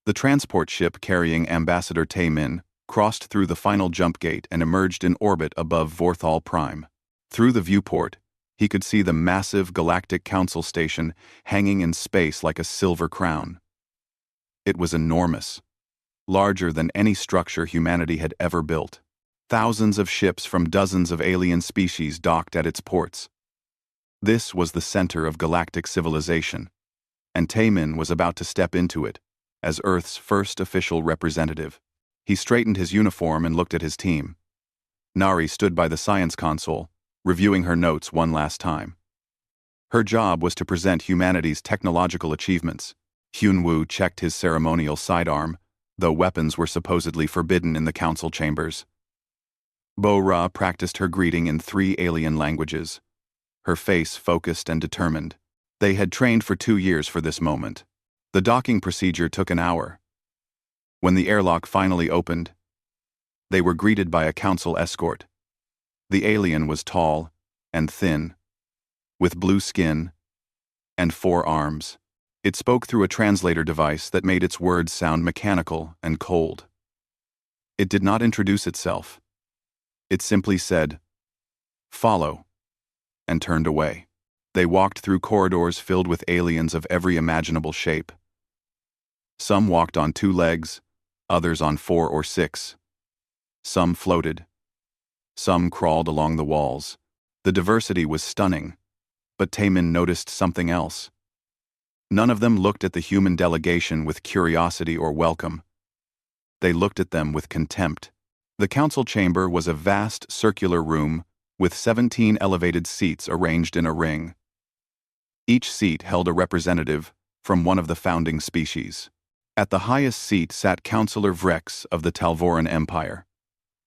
The transport ship carrying Ambassador Taemin crossed through the final jump gate and emerged in orbit above Vorthal Prime. Through the viewport, he could see the massive Galactic Council station hanging in space like a silver crown. It was enormous, larger than any structure humanity had ever built. Thousands of ships from dozens of alien species docked at its ports. This was the center of galactic civilization, and Taemin was about to step into it as Earth's first official representative. He straightened his uniform and looked at his team. Nari stood by the science console, reviewing her notes one last time. Her job was to present humanity's technological achievements. Hyunwoo checked his ceremonial sidearm, though weapons were supposedly forbidden in the council chambers. Bo-Ra practiced her greeting in 3 alien languages, her face focused and determined. They had trained for 2 years for this moment. The docking procedure took an hour. When the airlock finally opened, they were greeted by a council escort. The alien was tall and thin, with blue skin and 4 arms. It spoke through a translator device that made its words sound mechanical and cold. It did not introduce itself. It simply said, "Follow," and turned away. They walked through corridors filled with aliens of every imaginable shape. Some walked on 2 legs, others on 4 or 6. Some floated. Some crawled along the walls. The diversity was stunning, but Taemin noticed something else. None of them looked at the human delegation with curiosity or welcome. They looked at them with contempt. The council chamber was a vast circular room with 17 elevated seats arranged in a ring. Each seat held a representative from one of the founding species. At the highest seat sat Councillor Vrex of the Talvoran Empire.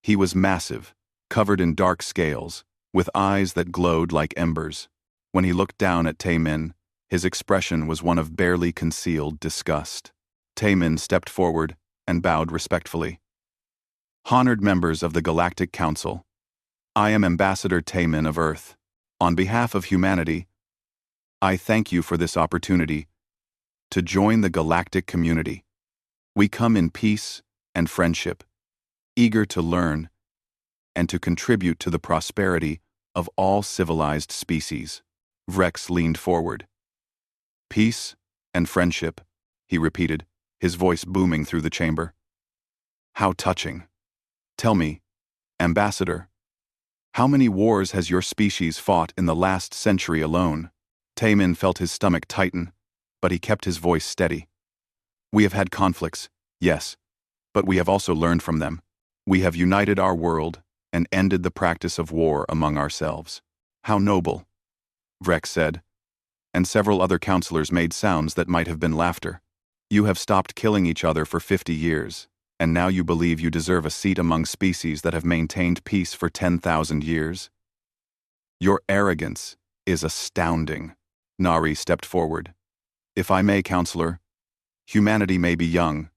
He was massive, covered in dark scales, with eyes that glowed like embers. When he looked down at Taemin, his expression was one of barely concealed disgust. Taemin stepped forward and bowed respectfully. "Honored members of the Galactic Council, I am Ambassador Taemin of Earth. On behalf of humanity, I thank you for this opportunity to join the galactic community. We come in peace and friendship, eager to learn and to contribute to the prosperity of all civilized species." Vrex leaned forward. "Peace and friendship," he repeated, his voice booming through the chamber. "How touching. Tell me, Ambassador, how many wars has your species fought in the last century alone?" Taemin felt his stomach tighten, but he kept his voice steady. "We have had conflicts, yes, but we have also learned from them. We have united our world and ended the practice of war among ourselves." "How noble," Vrex said, and several other counselors made sounds that might have been laughter. "You have stopped killing each other for 50 years, and now you believe you deserve a seat among species that have maintained peace for 10,000 years? Your arrogance is astounding." Nari stepped forward. "If I may, Counselor, humanity may be young,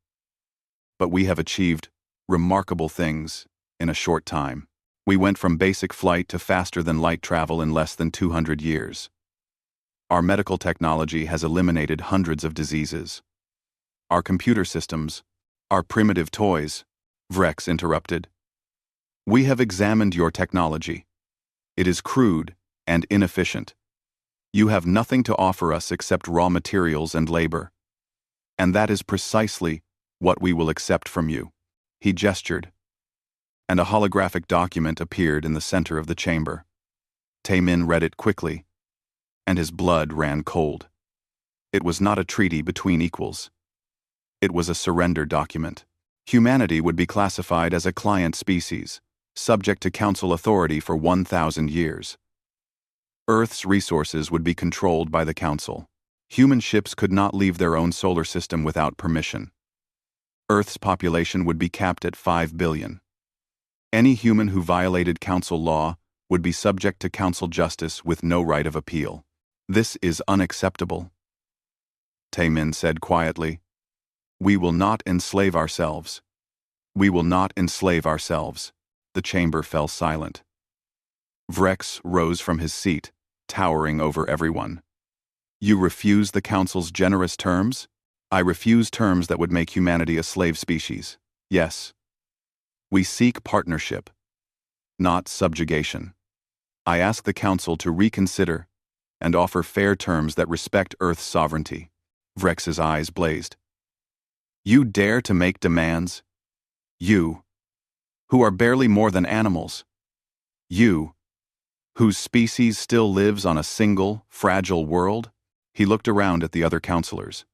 but we have achieved remarkable things in a short time. We went from basic flight to faster-than-light travel in less than 200 years. Our medical technology has eliminated hundreds of diseases. Our computer systems, our primitive toys," Vrex interrupted. "We have examined your technology. It is crude and inefficient. You have nothing to offer us except raw materials and labor. And that is precisely what we will accept from you." He gestured, and a holographic document appeared in the center of the chamber. Taemin read it quickly, and his blood ran cold. It was not a treaty between equals. It was a surrender document. Humanity would be classified as a client species, subject to council authority for 1,000 years. Earth's resources would be controlled by the council. Human ships could not leave their own solar system without permission. Earth's population would be capped at 5 billion. Any human who violated council law would be subject to council justice with no right of appeal. "This is unacceptable," Taemin said quietly. "We will not enslave ourselves. We will not enslave ourselves." The chamber fell silent. Vrex rose from his seat, towering over everyone. "You refuse the council's generous terms?" I refuse terms that would make humanity a slave species. Yes. We seek partnership, not subjugation. I ask the Council to reconsider and offer fair terms that respect Earth's sovereignty. Vrex's eyes blazed. You dare to make demands? You, who are barely more than animals. You, whose species still lives on a single, fragile world? He looked around at the other counselors.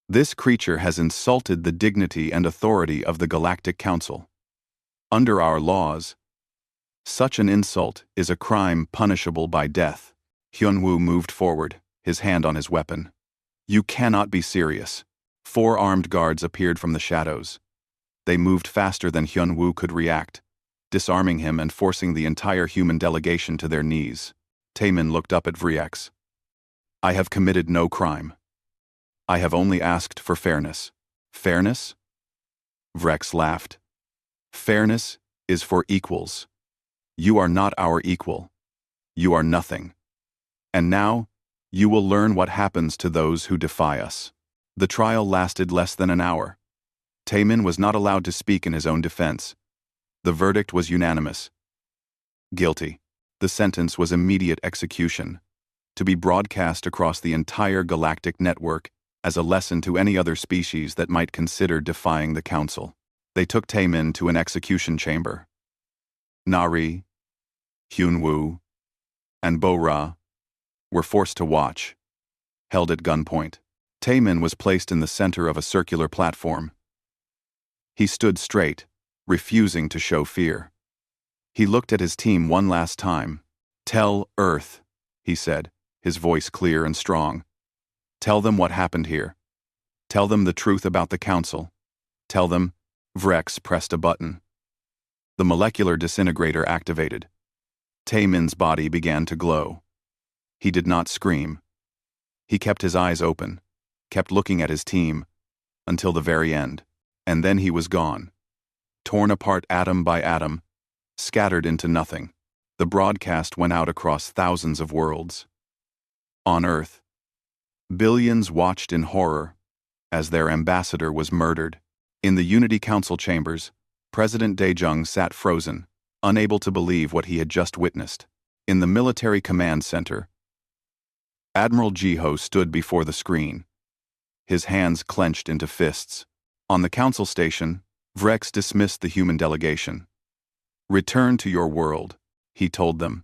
This creature has insulted the dignity and authority of the Galactic Council. Under our laws, such an insult is a crime punishable by death. Hyunwoo moved forward, his hand on his weapon. You cannot be serious. 4 armed guards appeared from the shadows. They moved faster than Hyunwoo could react, disarming him and forcing the entire human delegation to their knees. Taemin looked up at Vrex. I have committed no crime. I have only asked for fairness. Fairness? Vrex laughed. Fairness is for equals. You are not our equal. You are nothing. And now, you will learn what happens to those who defy us. The trial lasted less than an hour. Taemin was not allowed to speak in his own defense. The verdict was unanimous. Guilty. The sentence was immediate execution, to be broadcast across the entire galactic network as a lesson to any other species that might consider defying the Council. They took Taemin to an execution chamber. Nari, Hyunwoo, and Bo-Ra were forced to watch, held at gunpoint. Taemin was placed in the center of a circular platform. He stood straight, refusing to show fear. He looked at his team one last time. Tell Earth, he said, his voice clear and strong. Tell them what happened here. Tell them the truth about the Council. Tell them. Vrex pressed a button. The molecular disintegrator activated. Taemin's body began to glow. He did not scream. He kept his eyes open, kept looking at his team, until the very end. And then he was gone. Torn apart atom by atom, scattered into nothing. The broadcast went out across thousands of worlds. On Earth, billions watched in horror as their ambassador was murdered. In the Unity Council chambers, President Daejung sat frozen, unable to believe what he had just witnessed. In the military command center, Admiral Jiho stood before the screen, his hands clenched into fists. On the Council station, Vrex dismissed the human delegation. Return to your world, he told them.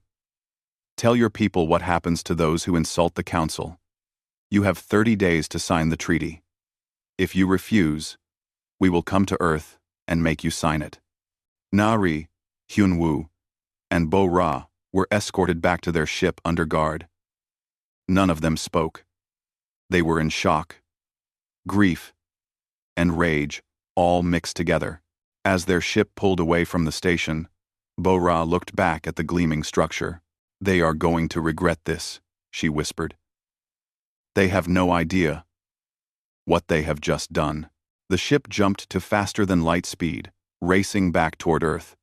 Tell your people what happens to those who insult the Council. You have 30 days to sign the treaty. If you refuse, we will come to Earth and make you sign it. Nari, Hyunwoo, and Bo-Ra were escorted back to their ship under guard. None of them spoke. They were in shock, grief, and rage, all mixed together. As their ship pulled away from the station, Bo-Ra looked back at the gleaming structure. They are going to regret this, she whispered. They have no idea what they have just done. The ship jumped to faster than light speed, racing back toward Earth.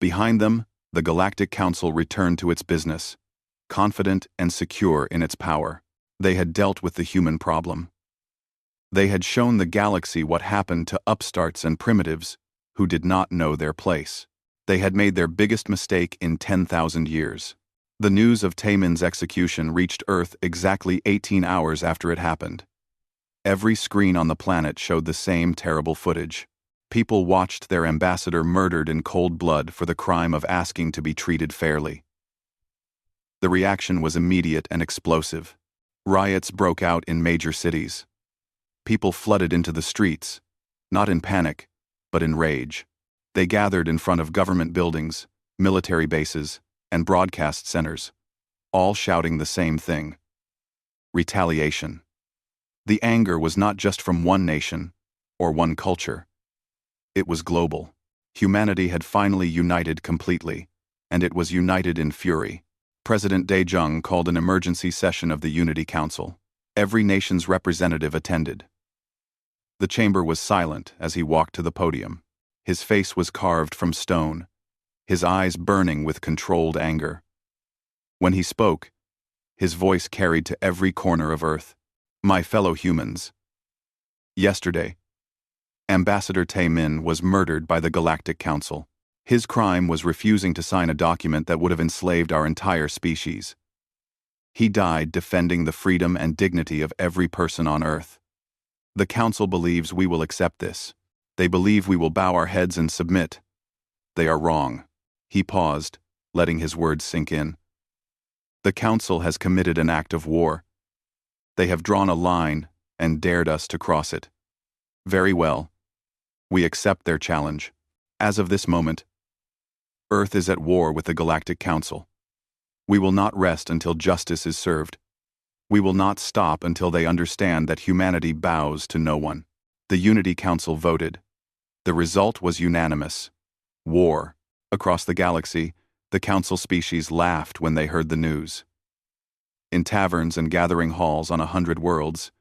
Behind them, the Galactic Council returned to its business, confident and secure in its power. They had dealt with the human problem. They had shown the galaxy what happened to upstarts and primitives who did not know their place. They had made their biggest mistake in 10,000 years. The news of Taemin's execution reached Earth exactly 18 hours after it happened. Every screen on the planet showed the same terrible footage. People watched their ambassador murdered in cold blood for the crime of asking to be treated fairly. The reaction was immediate and explosive. Riots broke out in major cities. People flooded into the streets, not in panic, but in rage. They gathered in front of government buildings, military bases, and broadcast centers, all shouting the same thing: retaliation. The anger was not just from one nation or one culture. It was global. Humanity had finally united completely, and it was united in fury. President Daejung called an emergency session of the Unity Council. Every nation's representative attended. The chamber was silent as he walked to the podium. His face was carved from stone, his eyes burning with controlled anger. When he spoke, his voice carried to every corner of Earth. My fellow humans, Yesterday, Ambassador Tae-min was murdered by the Galactic Council. His crime was refusing to sign a document that would have enslaved our entire species. He died defending the freedom and dignity of every person on Earth. The Council believes we will accept this. They believe we will bow our heads and submit. They are wrong. He paused, letting his words sink in. The Council has committed an act of war. They have drawn a line and dared us to cross it. Very well. We accept their challenge. As of this moment, Earth is at war with the Galactic Council. We will not rest until justice is served. We will not stop until they understand that humanity bows to no one. The Unity Council voted. The result was unanimous. War. Across the galaxy, the Council species laughed when they heard the news. In taverns and gathering halls on 100 worlds,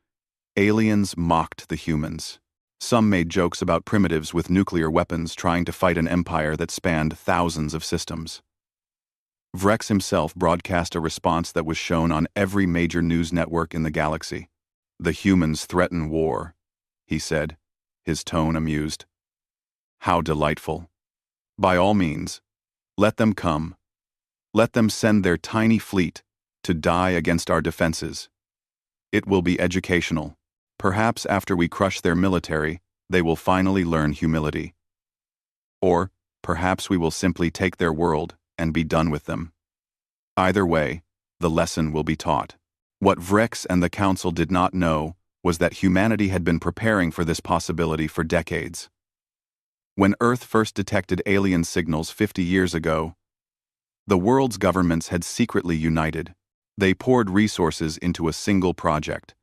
aliens mocked the humans. Some made jokes about primitives with nuclear weapons trying to fight an empire that spanned thousands of systems. Vrex himself broadcast a response that was shown on every major news network in the galaxy. The humans threaten war, he said, his tone amused. How delightful. By all means, let them come. Let them send their tiny fleet to die against our defenses. It will be educational. Perhaps after we crush their military, they will finally learn humility. Or perhaps we will simply take their world and be done with them. Either way, the lesson will be taught. What Vrex and the Council did not know was that humanity had been preparing for this possibility for decades. When Earth first detected alien signals 50 years ago, the world's governments had secretly united. They poured resources into a single project,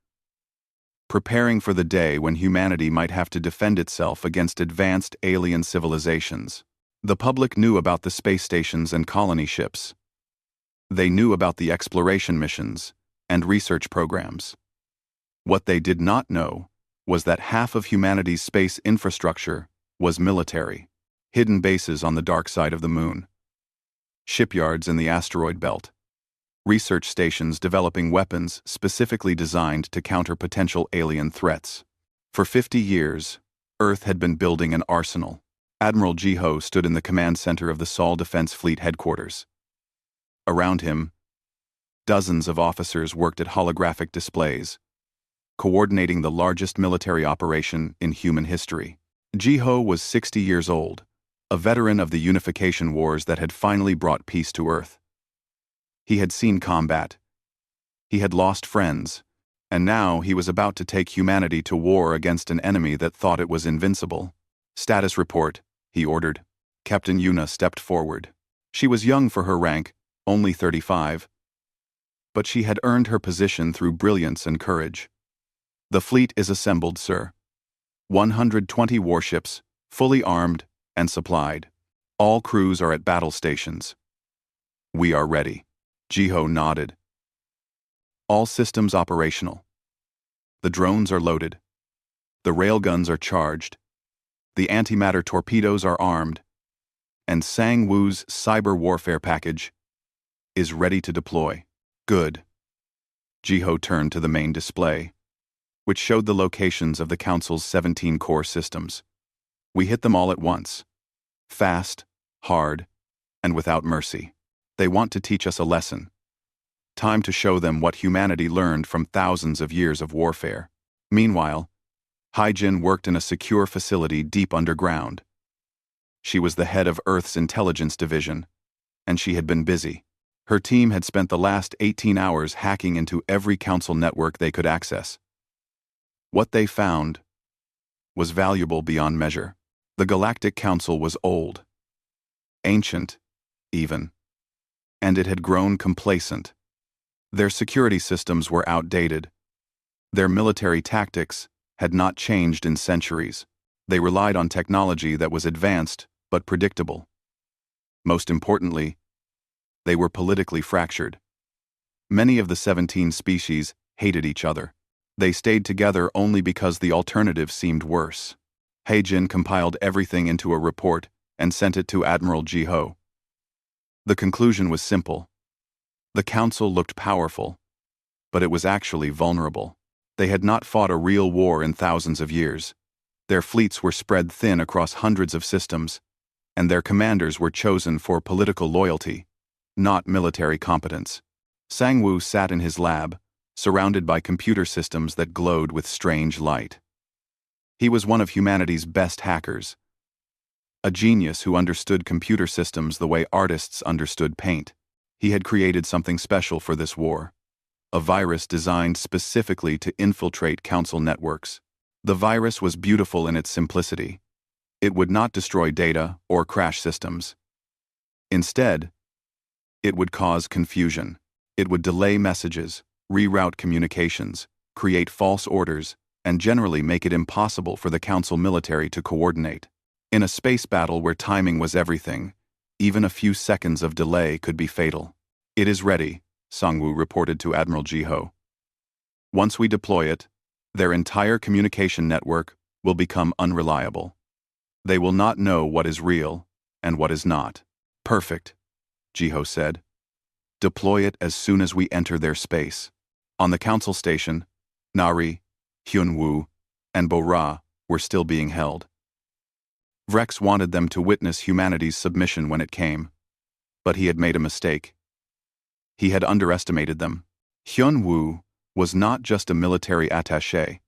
preparing for the day when humanity might have to defend itself against advanced alien civilizations. The public knew about the space stations and colony ships. They knew about the exploration missions and research programs. What they did not know was that half of humanity's space infrastructure was military, hidden bases on the dark side of the moon, shipyards in the asteroid belt, research stations developing weapons specifically designed to counter potential alien threats. For 50 years, Earth had been building an arsenal. Admiral Jiho stood in the command center of the Sol Defense Fleet headquarters. Around him, dozens of officers worked at holographic displays, coordinating the largest military operation in human history. Jiho was 60 years old, a veteran of the unification wars that had finally brought peace to Earth. He had seen combat. He had lost friends, and now he was about to take humanity to war against an enemy that thought it was invincible. Status report, he ordered. Captain Yuna stepped forward. She was young for her rank, only 35, but she had earned her position through brilliance and courage. The fleet is assembled, sir. 120 warships, fully armed and supplied. All crews are at battle stations. We are ready. Jiho nodded. All systems operational. The drones are loaded. The railguns are charged. The antimatter torpedoes are armed. And Sang Woo's cyber warfare package is ready to deploy. Good. Jiho turned to the main display, which showed the locations of the Council's 17 core systems. We hit them all at once. Fast, hard, and without mercy. They want to teach us a lesson. Time to show them what humanity learned from thousands of years of warfare. Meanwhile, Haijin worked in a secure facility deep underground. She was the head of Earth's intelligence division, and she had been busy. Her team had spent the last 18 hours hacking into every Council network they could access. What they found was valuable beyond measure. The Galactic Council was old, ancient, even, and it had grown complacent. Their security systems were outdated. Their military tactics had not changed in centuries. They relied on technology that was advanced but predictable. Most importantly, they were politically fractured. Many of the 17 species hated each other. They stayed together only because the alternative seemed worse. Haijin compiled everything into a report and sent it to Admiral Jiho. The conclusion was simple. The Council looked powerful, but it was actually vulnerable. They had not fought a real war in thousands of years. Their fleets were spread thin across hundreds of systems, and their commanders were chosen for political loyalty, not military competence. Sang-woo sat in his lab, surrounded by computer systems that glowed with strange light. He was one of humanity's best hackers, a genius who understood computer systems the way artists understood paint. He had created something special for this war, a virus designed specifically to infiltrate Council networks. The virus was beautiful in its simplicity. It would not destroy data or crash systems. Instead, it would cause confusion. It would delay messages, reroute communications, create false orders, and generally make it impossible for the Council military to coordinate. In a space battle where timing was everything, even a few seconds of delay could be fatal. "It is ready," Sang-woo reported to Admiral Ji-ho. "Once we deploy it, their entire communication network will become unreliable. They will not know what is real and what is not." "Perfect," Ji-ho said. "Deploy it as soon as we enter their space." On the Council station, Nari, Hyun-woo, and Bo-ra were still being held. Vrex wanted them to witness humanity's submission when it came, but he had made a mistake. He had underestimated them. Hyun-woo was not just a military attaché.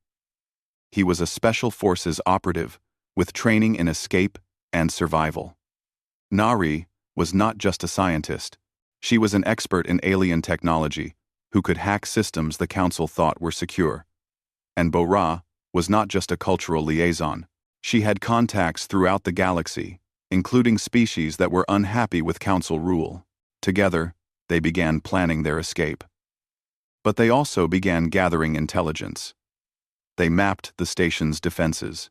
He was a special forces operative with training in escape and survival. Nari was not just a scientist. She was an expert in alien technology who could hack systems the Council thought were secure. And Bo-ra was not just a cultural liaison. She had contacts throughout the galaxy, including species that were unhappy with Council rule. Together, they began planning their escape. But they also began gathering intelligence. They mapped the station's defenses.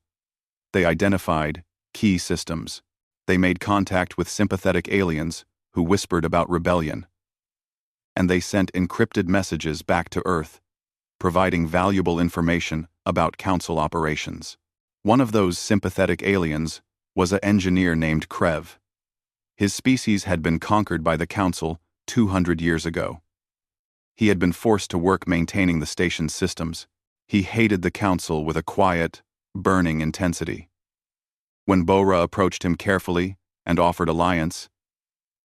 They identified key systems. They made contact with sympathetic aliens who whispered about rebellion. And they sent encrypted messages back to Earth, providing valuable information about Council operations. One of those sympathetic aliens was an engineer named Krev. His species had been conquered by the Council 200 years ago. He had been forced to work maintaining the station's systems. He hated the Council with a quiet, burning intensity. When Bo-ra approached him carefully and offered alliance,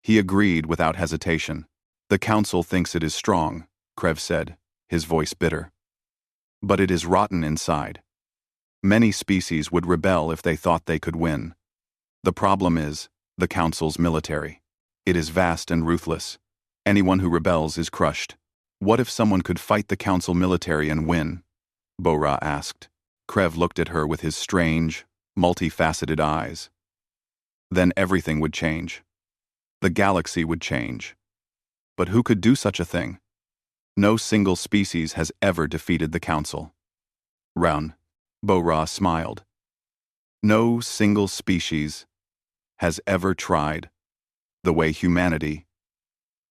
he agreed without hesitation. "The Council thinks it is strong," Krev said, his voice bitter. "But it is rotten inside. Many species would rebel if they thought they could win. The problem is the Council's military. It is vast and ruthless. Anyone who rebels is crushed." "What if someone could fight the Council military and win?" Bo-ra asked. Krev looked at her with his strange, multifaceted eyes. "Then everything would change. The galaxy would change. But who could do such a thing? No single species has ever defeated the Council." "Round," Bo-ra smiled. "No single species has ever tried the way humanity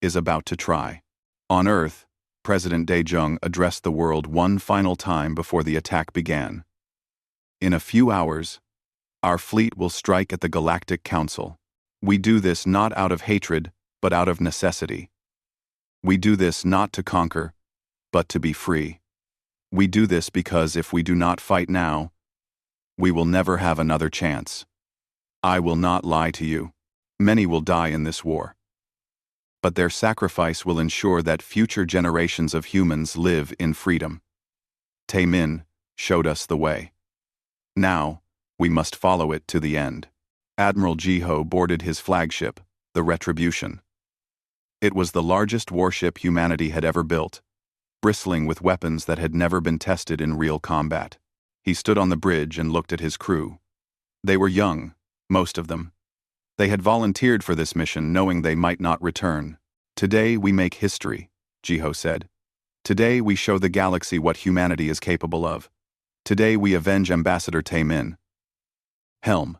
is about to try." On Earth, President Dae-jung addressed the world one final time before the attack began. "In a few hours, our fleet will strike at the Galactic Council. We do this not out of hatred, but out of necessity. We do this not to conquer, but to be free. We do this because if we do not fight now, we will never have another chance. I will not lie to you. Many will die in this war. But their sacrifice will ensure that future generations of humans live in freedom. Tae-min showed us the way. Now, we must follow it to the end." Admiral Ji-ho boarded his flagship, the Retribution. It was the largest warship humanity had ever built, bristling with weapons that had never been tested in real combat. He stood on the bridge and looked at his crew. They were young, most of them. They had volunteered for this mission knowing they might not return. "Today we make history," Ji-ho said. "Today we show the galaxy what humanity is capable of. Today we avenge Ambassador Tae-min. Helm.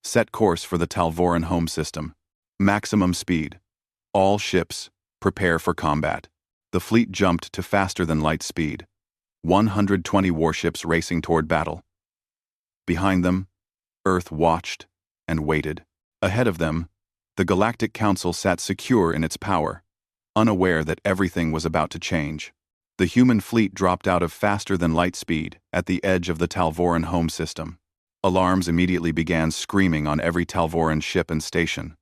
Set course for the Talvoran home system. Maximum speed. All ships, prepare for combat." The fleet jumped to faster than light speed. 120 warships racing toward battle. Behind them, Earth watched and waited. Ahead of them, the Galactic Council sat secure in its power, unaware that everything was about to change. The human fleet dropped out of faster than light speed at the edge of the Talvoran home system. Alarms immediately began screaming on every Talvoran ship and station.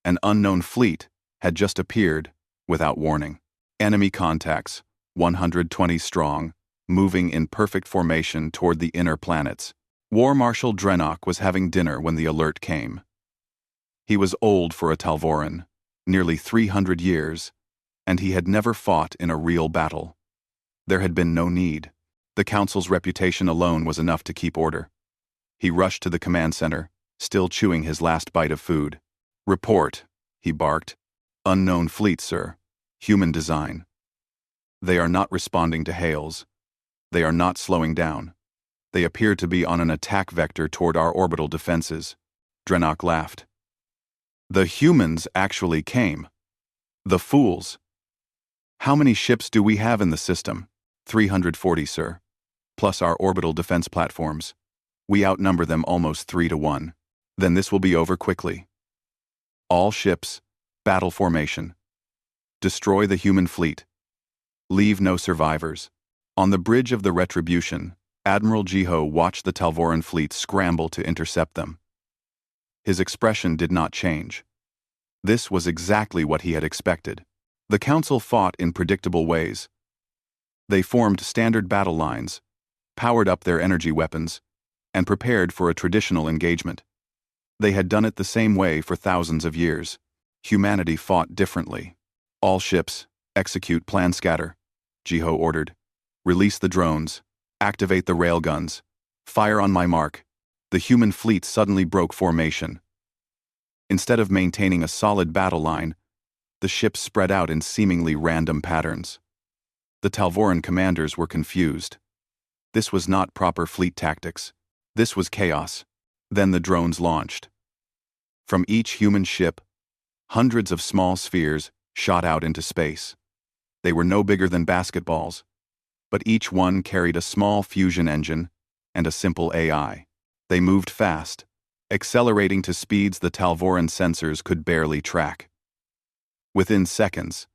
An unknown fleet had just appeared without warning. Enemy contacts, 120 strong, moving in perfect formation toward the inner planets. War Marshal Drenok was having dinner when the alert came. He was old for a Talvoran, nearly 300 years, and he had never fought in a real battle. There had been no need. The Council's reputation alone was enough to keep order. He rushed to the command center, still chewing his last bite of food. "Report," he barked. "Unknown fleet, sir. Human design. They are not responding to hails. They are not slowing down. They appear to be on an attack vector toward our orbital defenses." Drenok laughed. "The humans actually came. The fools. How many ships do we have in the system?" 340, sir. Plus our orbital defense platforms. We outnumber them almost 3-1. Then this will be over quickly. All ships, battle formation. Destroy the human fleet. Leave no survivors. On the bridge of the Retribution, Admiral Jiho watched the Talvoran fleet scramble to intercept them. His expression did not change. This was exactly what he had expected. The Council fought in predictable ways. They formed standard battle lines, powered up their energy weapons, and prepared for a traditional engagement. They had done it the same way for thousands of years. Humanity fought differently. "All ships, execute plan scatter," Jiho ordered. "Release the drones. Activate the railguns. Fire on my mark." The human fleet suddenly broke formation. Instead of maintaining a solid battle line, the ships spread out in seemingly random patterns. The Talvoran commanders were confused. This was not proper fleet tactics. This was chaos. Then the drones launched. From each human ship, hundreds of small spheres shot out into space. They were no bigger than basketballs, but each one carried a small fusion engine and a simple AI. They moved fast, accelerating to speeds the Talvoran sensors could barely track. Within seconds,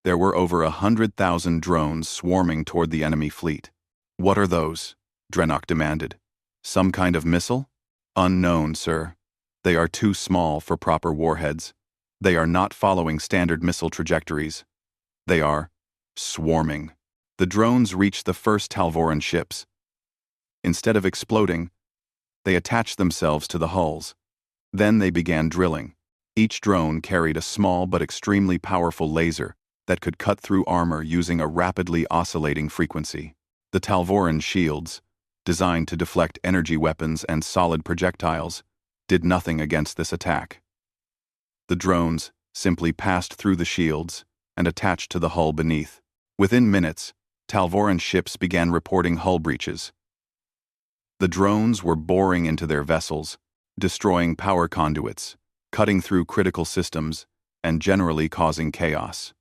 there were over 100,000 drones swarming toward the enemy fleet. "What are those?" Drenok demanded. "Some kind of missile?" "Unknown, sir. They are too small for proper warheads. They are not following standard missile trajectories. They are swarming." The drones reached the first Talvoran ships. Instead of exploding, they attached themselves to the hulls. Then they began drilling. Each drone carried a small but extremely powerful laser that could cut through armor using a rapidly oscillating frequency. The Talvoran shields, designed to deflect energy weapons and solid projectiles, did nothing against this attack. The drones simply passed through the shields and attached to the hull beneath. Within minutes, Talvoran ships began reporting hull breaches. The drones were boring into their vessels, destroying power conduits, cutting through critical systems, and generally causing chaos.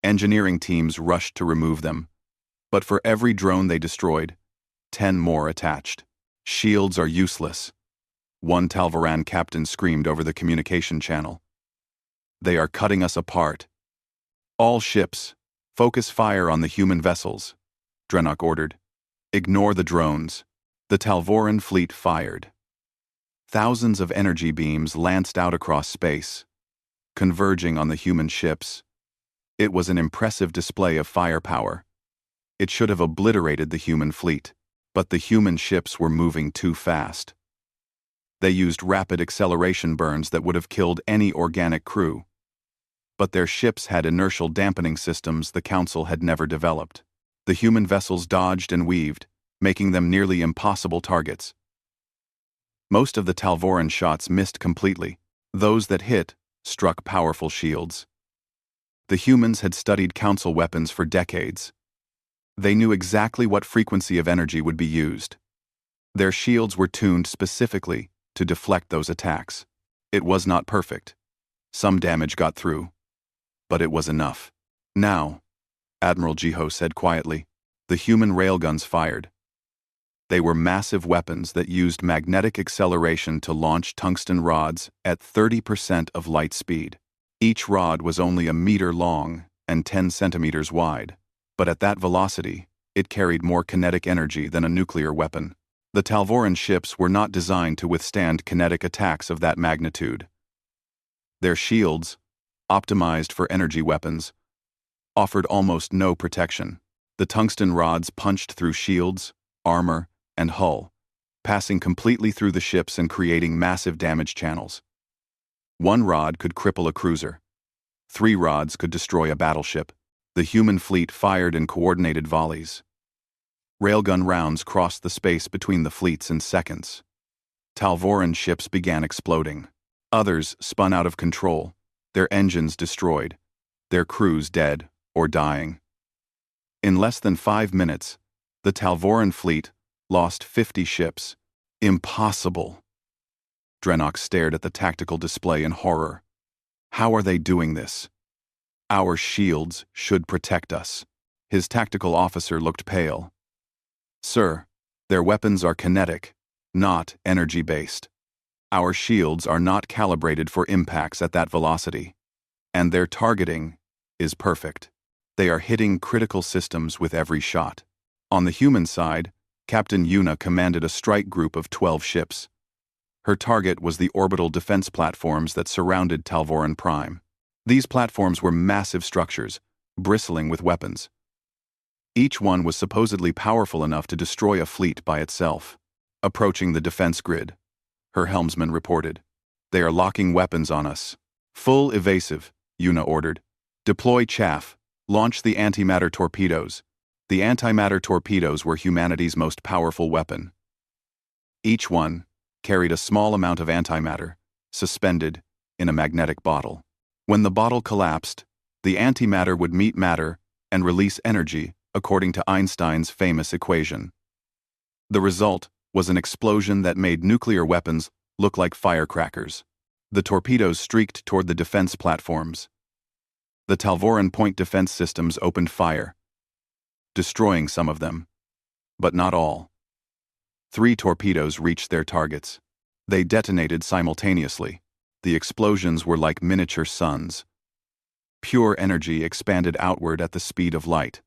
Engineering teams rushed to remove them, but for every drone they destroyed, 10 more attached. "Shields are useless," one Talvoran captain screamed over the communication channel. "They are cutting us apart." "All ships, focus fire on the human vessels," Drenok ordered. "Ignore the drones." The Talvoran fleet fired. Thousands of energy beams lanced out across space, converging on the human ships. It was an impressive display of firepower. It should have obliterated the human fleet, but the human ships were moving too fast. They used rapid acceleration burns that would have killed any organic crew. But their ships had inertial dampening systems the Council had never developed. The human vessels dodged and weaved, making them nearly impossible targets. Most of the Talvoran shots missed completely. Those that hit struck powerful shields. The humans had studied Council weapons for decades. They knew exactly what frequency of energy would be used. Their shields were tuned specifically to deflect those attacks. It was not perfect. Some damage got through, but it was enough. "Now," Admiral Jiho said quietly, the human railguns fired. They were massive weapons that used magnetic acceleration to launch tungsten rods at 30% of light speed. Each rod was only a meter long and 10 centimeters wide. But at that velocity, it carried more kinetic energy than a nuclear weapon. The Talvoran ships were not designed to withstand kinetic attacks of that magnitude. Their shields, optimized for energy weapons, offered almost no protection. The tungsten rods punched through shields, armor, and hull, passing completely through the ships and creating massive damage channels. One rod could cripple a cruiser. 3 rods could destroy a battleship. The human fleet fired in coordinated volleys. Railgun rounds crossed the space between the fleets in seconds. Talvoran ships began exploding. Others spun out of control, their engines destroyed, their crews dead or dying. In less than 5 minutes, the Talvoran fleet lost 50 ships. Impossible! Drenok stared at the tactical display in horror. How are they doing this? Our shields should protect us. His tactical officer looked pale. Sir, their weapons are kinetic, not energy-based. Our shields are not calibrated for impacts at that velocity. And their targeting is perfect. They are hitting critical systems with every shot. On the human side, Captain Yuna commanded a strike group of 12 ships. Her target was the orbital defense platforms that surrounded Talvoran Prime. These platforms were massive structures, bristling with weapons. Each one was supposedly powerful enough to destroy a fleet by itself. Approaching the defense grid, her helmsman reported. They are locking weapons on us. Full evasive, Yuna ordered. Deploy chaff. Launch the antimatter torpedoes. The antimatter torpedoes were humanity's most powerful weapon. Each one carried a small amount of antimatter, suspended in a magnetic bottle. When the bottle collapsed, the antimatter would meet matter and release energy according to Einstein's famous equation. The result was an explosion that made nuclear weapons look like firecrackers. The torpedoes streaked toward the defense platforms. The Talvoran point defense systems opened fire, destroying some of them, but not all. 3 torpedoes reached their targets. They detonated simultaneously. The explosions were like miniature suns. Pure energy expanded outward at the speed of light.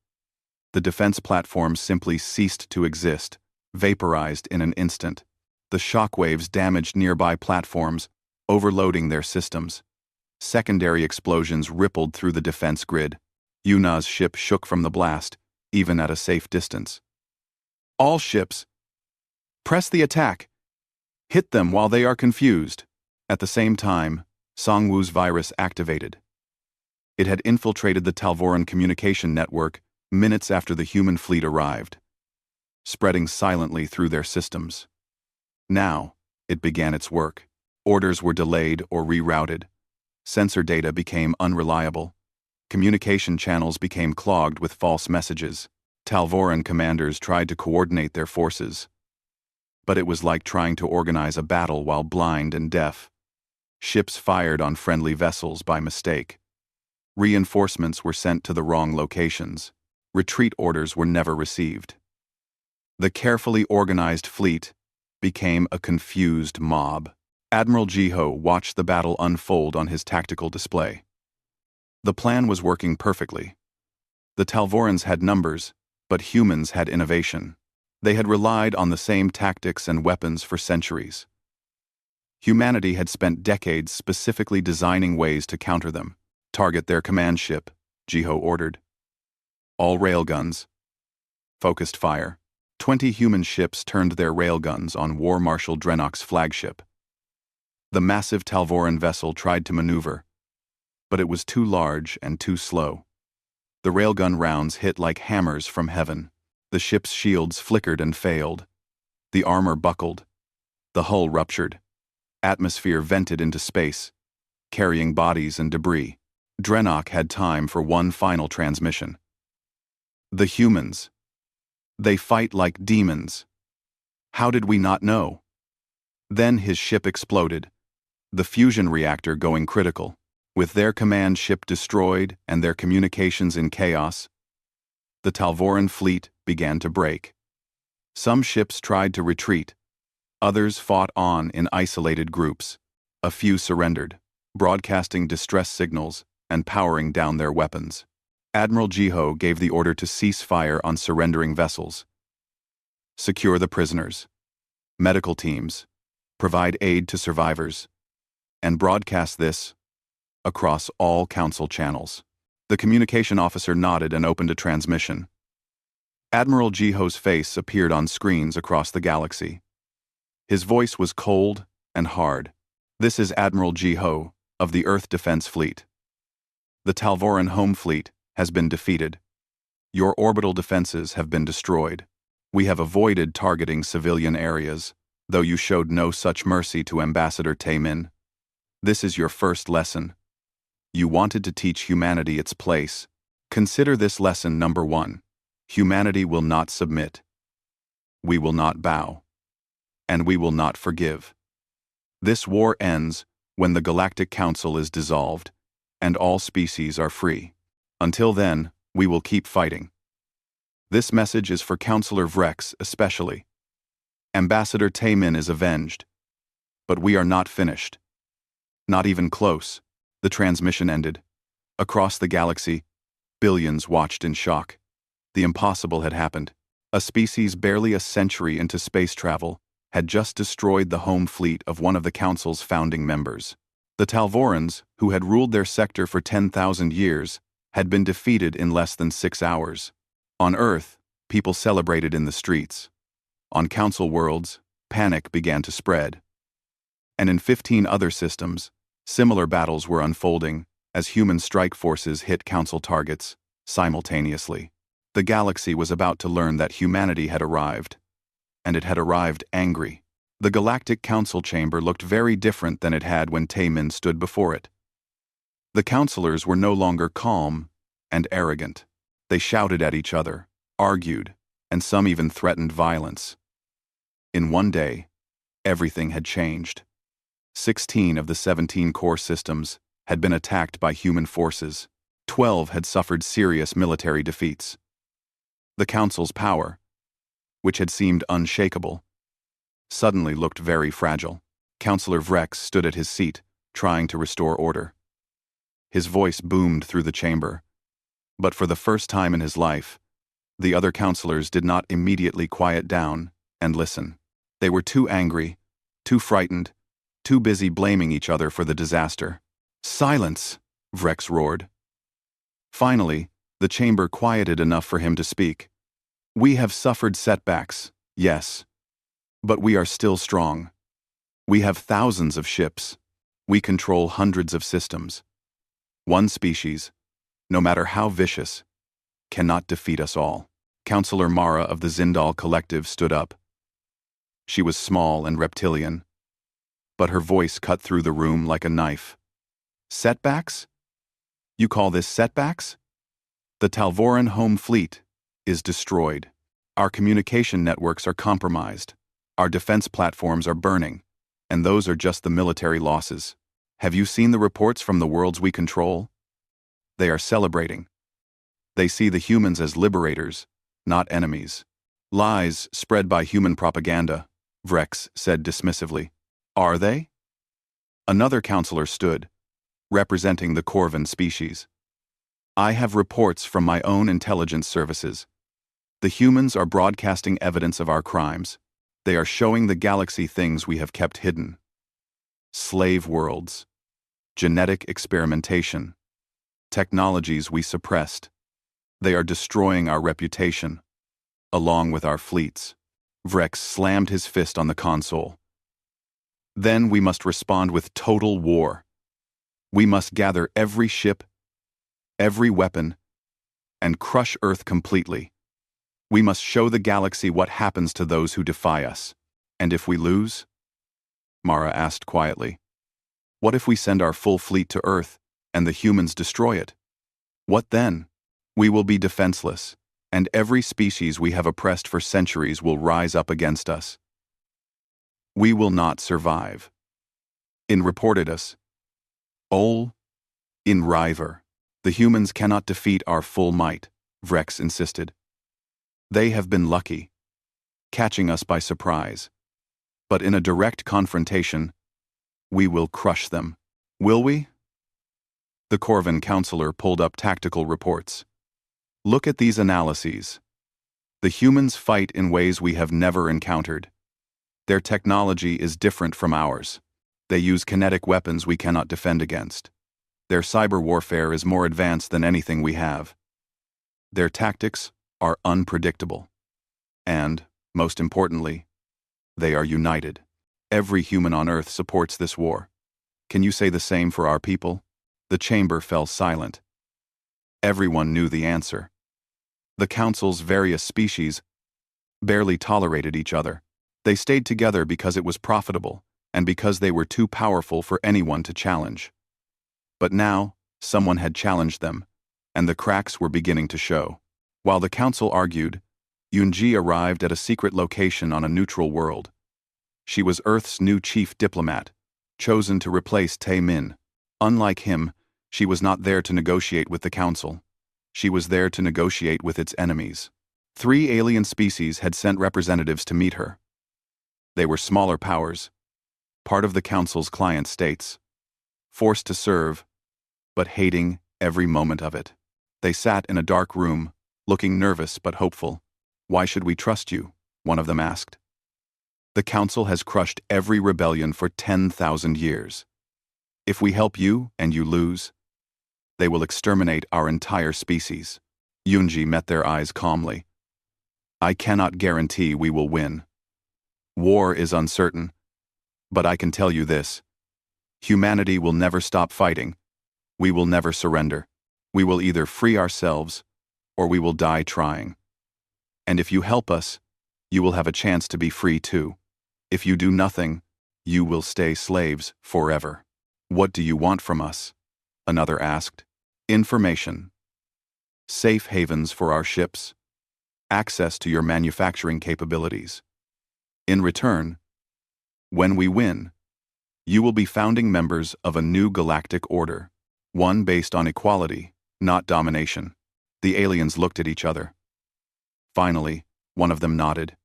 The defense platforms simply ceased to exist, vaporized in an instant. The shockwaves damaged nearby platforms, overloading their systems. Secondary explosions rippled through the defense grid. Yuna's ship shook from the blast, even at a safe distance. All ships, press the attack. Hit them while they are confused. At the same time, Songwu's virus activated. It had infiltrated the Talvoran communication network minutes after the human fleet arrived, spreading silently through their systems. Now, it began its work. Orders were delayed or rerouted. Sensor data became unreliable. Communication channels became clogged with false messages. Talvoran commanders tried to coordinate their forces. But it was like trying to organize a battle while blind and deaf. Ships fired on friendly vessels by mistake. Reinforcements were sent to the wrong locations. Retreat orders were never received. The carefully organized fleet became a confused mob. Admiral Jiho watched the battle unfold on his tactical display. The plan was working perfectly. The Talvorans had numbers, but humans had innovation. They had relied on the same tactics and weapons for centuries. Humanity had spent decades specifically designing ways to counter them. Target their command ship, Jiho ordered. All railguns. Focused fire. 20 human ships turned their railguns on War Marshal Drenok's flagship. The massive Talvoran vessel tried to maneuver, but it was too large and too slow. The railgun rounds hit like hammers from heaven. The ship's shields flickered and failed. The armor buckled. The hull ruptured. Atmosphere vented into space, carrying bodies and debris. Drenok had time for one final transmission. The humans. They fight like demons. How did we not know? Then his ship exploded, the fusion reactor going critical. With their command ship destroyed and their communications in chaos, the Talvoran fleet began to break. Some ships tried to retreat. Others fought on in isolated groups. A few surrendered, broadcasting distress signals and powering down their weapons. Admiral Jiho gave the order to cease fire on surrendering vessels. Secure the prisoners. Medical teams. Provide aid to survivors. And broadcast this across all council channels. The communication officer nodded and opened a transmission. Admiral Jiho's face appeared on screens across the galaxy. His voice was cold and hard. This is Admiral Jiho of the Earth Defense Fleet. The Talvoran Home Fleet has been defeated. Your orbital defenses have been destroyed. We have avoided targeting civilian areas, though you showed no such mercy to Ambassador Taemin. This is your first lesson. You wanted to teach humanity its place. Consider this lesson number 1. Humanity will not submit. We will not bow. And we will not forgive. This war ends when the Galactic Council is dissolved, and all species are free. Until then, we will keep fighting. This message is for Counselor Vrex especially. Ambassador Taemin is avenged. But we are not finished. Not even close. The transmission ended. Across the galaxy, billions watched in shock. The impossible had happened. A species barely a century into space travel had just destroyed the home fleet of one of the Council's founding members. The Talvorans, who had ruled their sector for 10,000 years, had been defeated in less than 6 hours. On Earth, people celebrated in the streets. On Council worlds, panic began to spread. And in 15 other systems, similar battles were unfolding as human strike forces hit Council targets simultaneously. The galaxy was about to learn that humanity had arrived. And it had arrived angry. The Galactic Council chamber looked very different than it had when Taemin stood before it. The councillors were no longer calm and arrogant. They shouted at each other, argued, and some even threatened violence. In one day, everything had changed. 16 of the 17 core systems had been attacked by human forces. 12 had suffered serious military defeats. The Council's power, which had seemed unshakable, suddenly looked very fragile. Counselor Vrex stood at his seat, trying to restore order. His voice boomed through the chamber. But for the first time in his life, the other counselors did not immediately quiet down and listen. They were too angry, too frightened, too busy blaming each other for the disaster. "Silence!" Vrex roared. Finally, the chamber quieted enough for him to speak. "We have suffered setbacks, yes. But we are still strong. We have thousands of ships. We control hundreds of systems. One species, no matter how vicious, cannot defeat us all." Counselor Mara of the Zindal Collective stood up. She was small and reptilian, but her voice cut through the room like a knife. "Setbacks? You call this setbacks? The Talvoran home fleet is destroyed. Our communication networks are compromised. Our defense platforms are burning, and those are just the military losses. Have you seen the reports from the worlds we control? They are celebrating. They see the humans as liberators, not enemies." "Lies spread by human propaganda," Vrex said dismissively. "Are they?" Another counselor stood, representing the Corvan species. "I have reports from my own intelligence services. The humans are broadcasting evidence of our crimes. They are showing the galaxy things we have kept hidden. Slave worlds, genetic experimentation, technologies we suppressed. They are destroying our reputation, along with our fleets." Vrex slammed his fist on the console. "Then we must respond with total war. We must gather every ship, every weapon, and crush Earth completely. We must show the galaxy what happens to those who defy us. And if we lose?" Mara asked quietly. "What if we send our full fleet to Earth and the humans destroy it? What then? We will be defenseless, and every species we have oppressed for centuries will rise up against us. We will not survive. In reported us. Ol. In River. The humans cannot defeat our full might," Vrex insisted. "They have been lucky, catching us by surprise. But in a direct confrontation, we will crush them. Will we?" The Corvan counselor pulled up tactical reports. Look at these analyses. The humans fight in ways we have never encountered. Their technology is different from ours. They use kinetic weapons we cannot defend against. Their cyber warfare is more advanced than anything we have. Their tactics are unpredictable. And, most importantly, they are united. Every human on Earth supports this war. Can you say the same for our people? The chamber fell silent. Everyone knew the answer. The Council's various species barely tolerated each other. They stayed together because it was profitable, and because they were too powerful for anyone to challenge. But now, someone had challenged them, and the cracks were beginning to show. While the Council argued, Yunji arrived at a secret location on a neutral world. She was Earth's new chief diplomat, chosen to replace Tae-min. Unlike him, she was not there to negotiate with the Council. She was there to negotiate with its enemies. 3 alien species had sent representatives to meet her. They were smaller powers, part of the Council's client states, forced to serve, but hating every moment of it. They sat in a dark room, looking nervous but hopeful. "Why should we trust you?" one of them asked. "The Council has crushed every rebellion for 10,000 years. If we help you and you lose, they will exterminate our entire species." Yunji met their eyes calmly. "I cannot guarantee we will win. War is uncertain, but I can tell you this. Humanity will never stop fighting. We will never surrender. We will either free ourselves, or we will die trying. And if you help us, you will have a chance to be free too. If you do nothing, you will stay slaves forever." "What do you want from us?" another asked. "Information. Safe havens for our ships. Access to your manufacturing capabilities. In return, when we win, you will be founding members of a new galactic order, one based on equality, not domination." The aliens looked at each other. Finally, one of them nodded.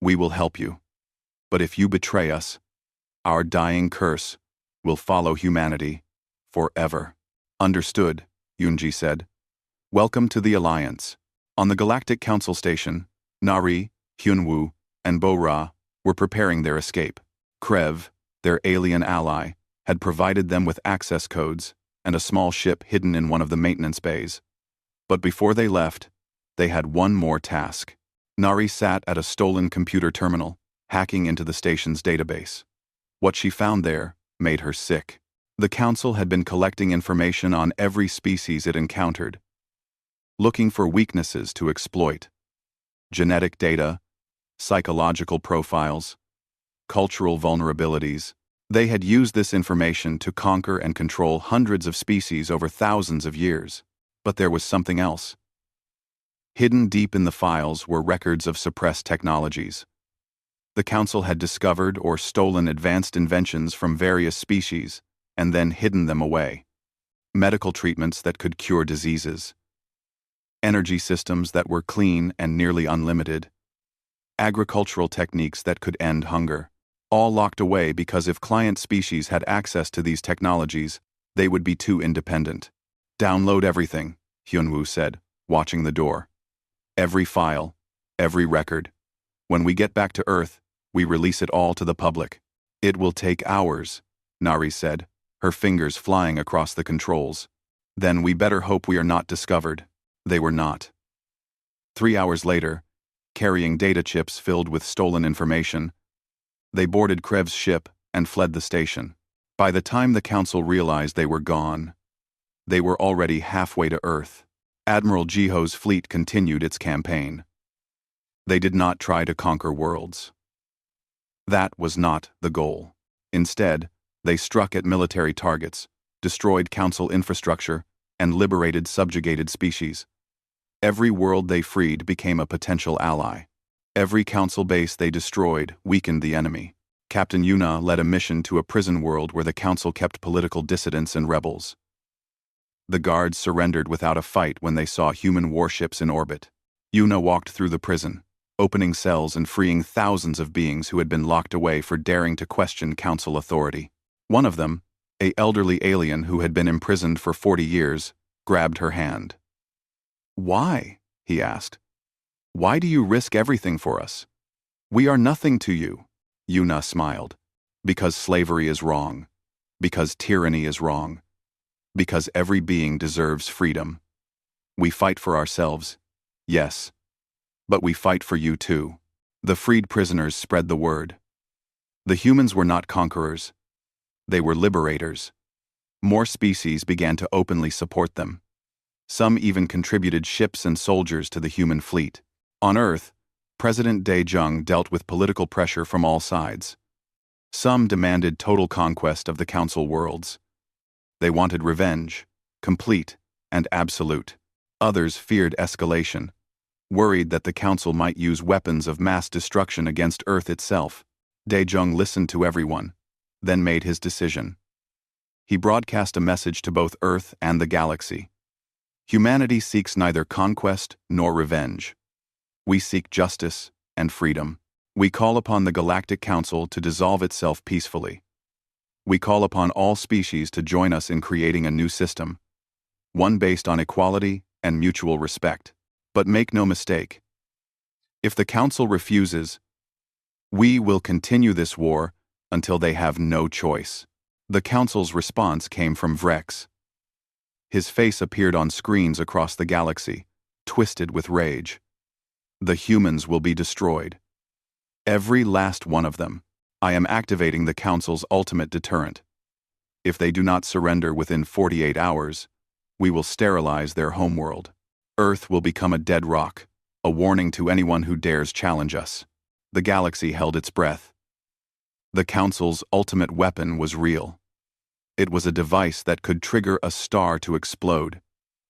"We will help you. But if you betray us, our dying curse will follow humanity forever." "Understood," Yunji said. "Welcome to the Alliance." On the Galactic Council Station, Nari, Hyunwoo, and Bo-Ra were preparing their escape. Krev, their alien ally, had provided them with access codes and a small ship hidden in one of the maintenance bays. But before they left, they had one more task. Nari sat at a stolen computer terminal, hacking into the station's database. What she found there made her sick. The Council had been collecting information on every species it encountered, looking for weaknesses to exploit. Genetic data, psychological profiles, cultural vulnerabilities. They had used this information to conquer and control hundreds of species over thousands of years. But there was something else. Hidden deep in the files were records of suppressed technologies. The Council had discovered or stolen advanced inventions from various species and then hidden them away. Medical treatments that could cure diseases. Energy systems that were clean and nearly unlimited. Agricultural techniques that could end hunger. All locked away because if client species had access to these technologies, they would be too independent. "Download everything," Hyunwoo said, watching the door. "Every file, every record. When we get back to Earth, we release it all to the public." "It will take hours," Nari said, her fingers flying across the controls. "Then we better hope we are not discovered." They were not. 3 hours later, carrying data chips filled with stolen information, they boarded Krev's ship and fled the station. By the time the Council realized they were gone, they were already halfway to Earth. Admiral Jiho's fleet continued its campaign. They did not try to conquer worlds. That was not the goal. Instead, they struck at military targets, destroyed Council infrastructure, and liberated subjugated species. Every world they freed became a potential ally. Every Council base they destroyed weakened the enemy. Captain Yuna led a mission to a prison world where the Council kept political dissidents and rebels. The guards surrendered without a fight when they saw human warships in orbit. Yuna walked through the prison, opening cells and freeing thousands of beings who had been locked away for daring to question Council authority. One of them, an elderly alien who had been imprisoned for 40 years, grabbed her hand. Why? He asked. Why do you risk everything for us? We are nothing to you. Yuna smiled. Because slavery is wrong. Because tyranny is wrong. Because every being deserves freedom. We fight for ourselves, yes. But we fight for you too. The freed prisoners spread the word. The humans were not conquerors. They were liberators. More species began to openly support them. Some even contributed ships and soldiers to the human fleet. On Earth, President Dae-jung dealt with political pressure from all sides. Some demanded total conquest of the Council worlds. They wanted revenge, complete and absolute. Others feared escalation, worried that the Council might use weapons of mass destruction against Earth itself. Dae-jung listened to everyone, then made his decision. He broadcast a message to both Earth and the galaxy. Humanity seeks neither conquest nor revenge. We seek justice and freedom. We call upon the Galactic Council to dissolve itself peacefully. We call upon all species to join us in creating a new system, one based on equality and mutual respect. But make no mistake, if the Council refuses, we will continue this war until they have no choice. The Council's response came from Vrex. His face appeared on screens across the galaxy, twisted with rage. The humans will be destroyed. Every last one of them. I am activating the Council's ultimate deterrent. If they do not surrender within 48 hours, we will sterilize their homeworld. Earth will become a dead rock, a warning to anyone who dares challenge us. The galaxy held its breath. The Council's ultimate weapon was real. It was a device that could trigger a star to explode,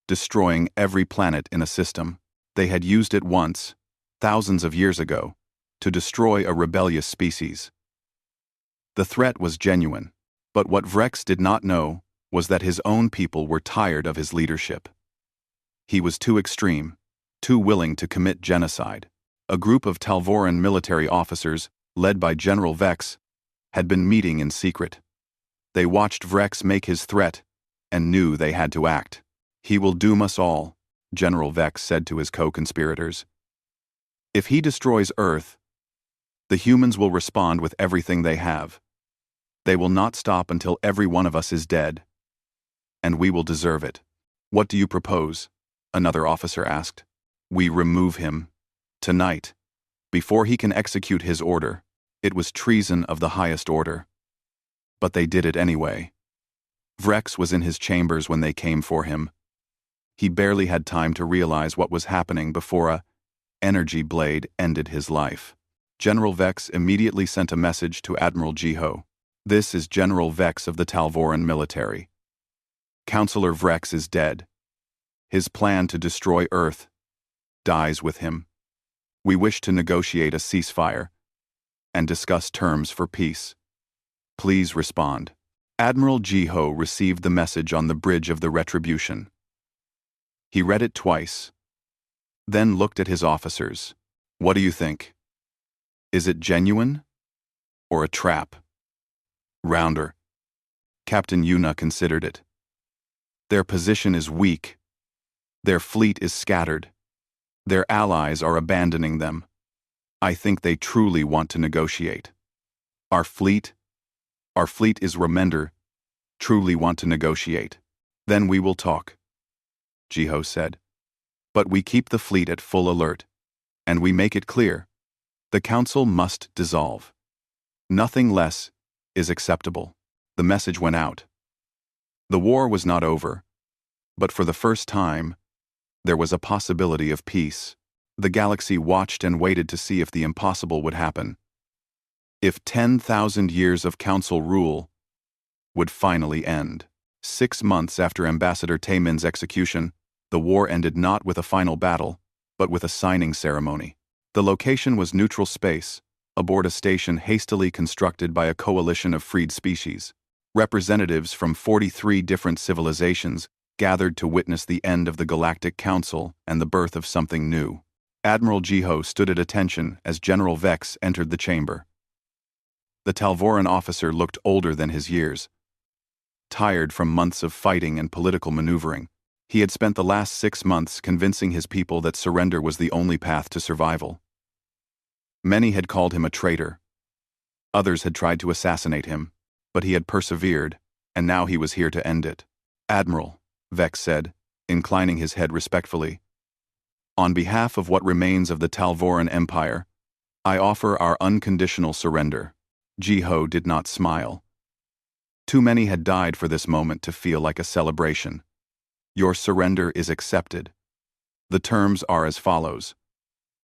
destroying every planet in a system. They had used it once, thousands of years ago, to destroy a rebellious species. The threat was genuine, but what Vrex did not know was that his own people were tired of his leadership. He was too extreme, too willing to commit genocide. A group of Talvoran military officers, led by General Vex, had been meeting in secret. They watched Vrex make his threat and knew they had to act. He will doom us all, General Vex said to his co-conspirators. If he destroys Earth, the humans will respond with everything they have. They will not stop until every one of us is dead. And we will deserve it. What do you propose? Another officer asked. We remove him. Tonight. Before he can execute his order. It was treason of the highest order. But they did it anyway. Vrex was in his chambers when they came for him. He barely had time to realize what was happening before a energy blade ended his life. General Vex immediately sent a message to Admiral Jiho. This is General Vex of the Talvoran military. Counselor Vrex is dead. His plan to destroy Earth dies with him. We wish to negotiate a ceasefire and discuss terms for peace. Please respond. Admiral Jiho received the message on the bridge of the Retribution. He read it twice, then looked at his officers. What do you think? Is it genuine or a trap? Rounder. Captain Yuna considered it. Their position is weak. Their fleet is scattered. Their allies are abandoning them. I think they truly want to negotiate. Our fleet is Remender, truly want to negotiate. Then we will talk, Jiho said. But we keep the fleet at full alert, and we make it clear. The Council must dissolve. Nothing less is acceptable. The message went out. The war was not over, but for the first time, there was a possibility of peace. The galaxy watched and waited to see if the impossible would happen. If 10,000 years of Council rule would finally end. 6 months after Ambassador Taemin's execution, the war ended not with a final battle, but with a signing ceremony. The location was neutral space, aboard a station hastily constructed by a coalition of freed species. Representatives from 43 different civilizations gathered to witness the end of the Galactic Council and the birth of something new. Admiral Jiho stood at attention as General Vex entered the chamber. The Talvoran officer looked older than his years, tired from months of fighting and political maneuvering. He had spent the last 6 months convincing his people that surrender was the only path to survival. Many had called him a traitor. Others had tried to assassinate him, but he had persevered, and now he was here to end it. "Admiral," Vex said, inclining his head respectfully, "on behalf of what remains of the Talvoran Empire, I offer our unconditional surrender." Jiho did not smile. Too many had died for this moment to feel like a celebration. "Your surrender is accepted. The terms are as follows.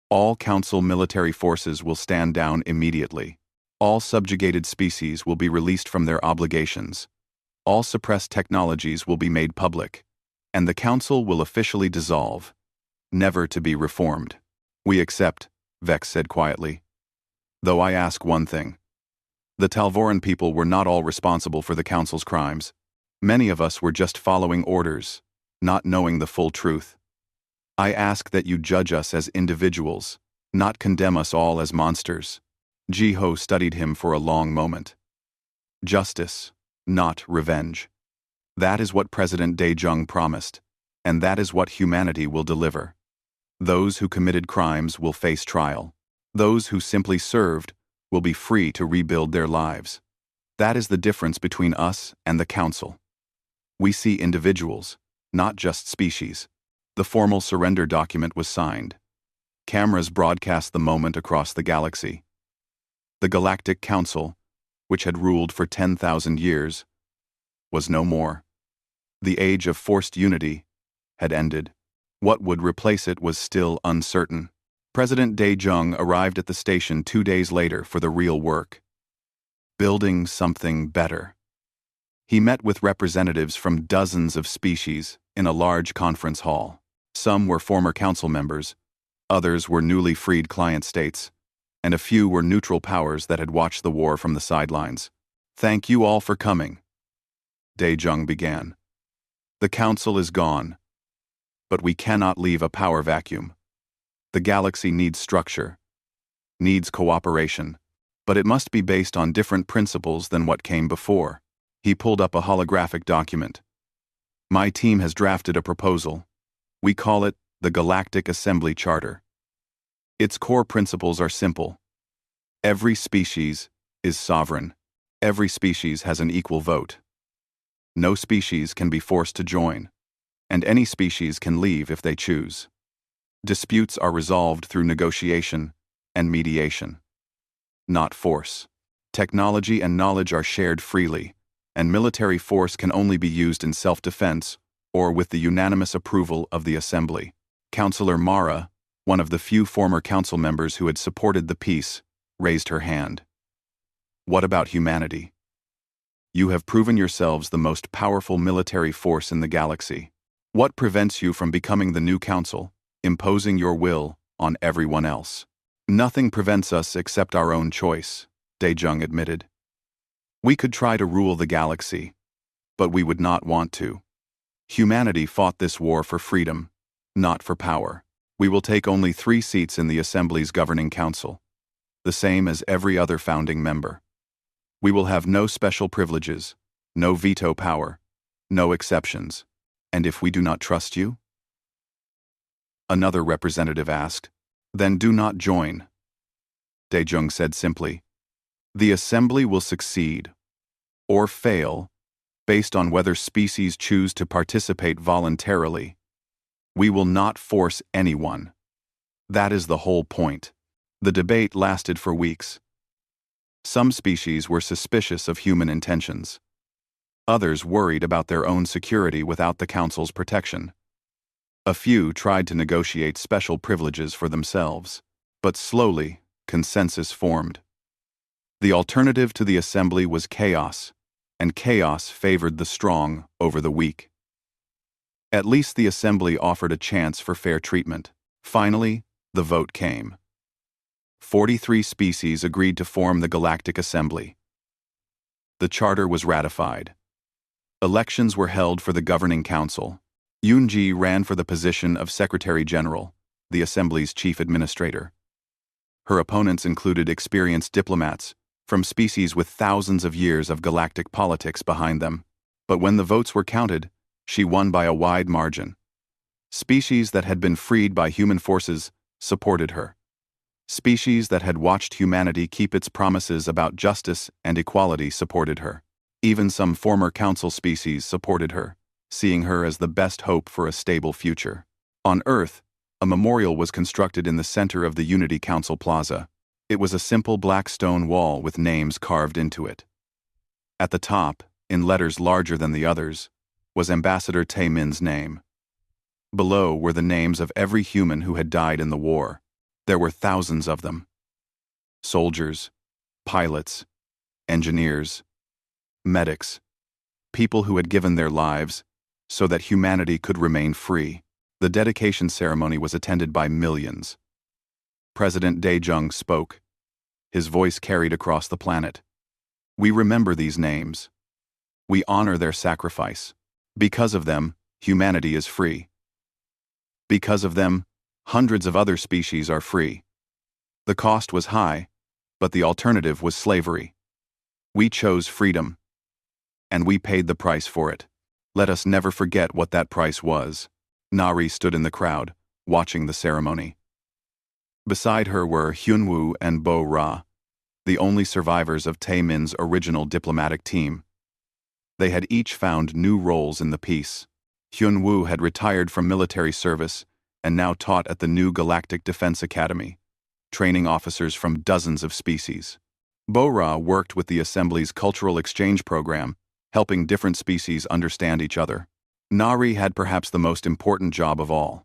All Council military forces will stand down immediately. All subjugated species will be released from their obligations. All suppressed technologies will be made public, and the Council will officially dissolve, never to be reformed." "We accept," Vex said quietly. "Though I ask one thing. The Talvoran people were not all responsible for the Council's crimes. Many of us were just following orders, not knowing the full truth. I ask that you judge us as individuals, not condemn us all as monsters." Jiho studied him for a long moment. "Justice, not revenge. That is what President Daejung promised, and that is what humanity will deliver. Those who committed crimes will face trial. Those who simply served will be free to rebuild their lives. That is the difference between us and the Council. We see individuals, not just species." The formal surrender document was signed. Cameras broadcast the moment across the galaxy. The Galactic Council, which had ruled for 10,000 years, was no more. The age of forced unity had ended. What would replace it was still uncertain. President Daejung arrived at the station 2 days later for the real work. Building something better. He met with representatives from dozens of species in a large conference hall. Some were former council members, others were newly freed client states, and a few were neutral powers that had watched the war from the sidelines. "Thank you all for coming," Daejung began. "The Council is gone, but we cannot leave a power vacuum. The galaxy needs structure, needs cooperation, but it must be based on different principles than what came before." He pulled up a holographic document. "My team has drafted a proposal. We call it the Galactic Assembly Charter. Its core principles are simple. Every species is sovereign. Every species has an equal vote. No species can be forced to join, and any species can leave if they choose. Disputes are resolved through negotiation and mediation, not force. Technology and knowledge are shared freely, and military force can only be used in self-defense or with the unanimous approval of the Assembly." Councillor Mara, one of the few former council members who had supported the peace, raised her hand. "What about humanity? You have proven yourselves the most powerful military force in the galaxy. What prevents you from becoming the new council, imposing your will on everyone else?" "Nothing prevents us except our own choice," Daejung admitted. "We could try to rule the galaxy, but we would not want to. Humanity fought this war for freedom, not for power. We will take only 3 seats in the Assembly's governing council, the same as every other founding member. We will have no special privileges, no veto power, no exceptions. And if we do not trust you?" Another representative asked. "Then do not join." Daejung said simply, "The Assembly will succeed, or fail, based on whether species choose to participate voluntarily. We will not force anyone. That is the whole point." The debate lasted for weeks. Some species were suspicious of human intentions. Others worried about their own security without the Council's protection. A few tried to negotiate special privileges for themselves, but slowly, consensus formed. The alternative to the Assembly was chaos, and chaos favored the strong over the weak. At least the Assembly offered a chance for fair treatment. Finally, the vote came. 43 species agreed to form the Galactic Assembly. The charter was ratified. Elections were held for the governing council. Yoonji ran for the position of Secretary General, the Assembly's chief administrator. Her opponents included experienced diplomats from species with thousands of years of galactic politics behind them. But when the votes were counted, She won by a wide margin. Species that had been freed by human forces supported her. Species that had watched humanity keep its promises about justice and equality supported her. Even some former council species supported her, seeing her as the best hope for a stable future. On Earth, a memorial was constructed in the center of the Unity Council Plaza. It was a simple black stone wall with names carved into it. At the top, in letters larger than the others, was Ambassador Taemin's name. Below were the names of every human who had died in the war. There were thousands of them. Soldiers, pilots, engineers, medics, people who had given their lives so that humanity could remain free. The dedication ceremony was attended by millions. President Dae-jung spoke. His voice carried across the planet. We remember these names. We honor their sacrifice. Because of them, humanity is free. Because of them, hundreds of other species are free. The cost was high, but the alternative was slavery. We chose freedom, and we paid the price for it. Let us never forget what that price was. Nari stood in the crowd, watching the ceremony. Beside her were Hyunwoo and Bo-ra, the only survivors of Taemin's original diplomatic team. They had each found new roles in the peace. Hyunwoo had retired from military service and now taught at the new Galactic Defense Academy, training officers from dozens of species. Bo-ra worked with the Assembly's cultural exchange program, helping different species understand each other. Nari had perhaps the most important job of all.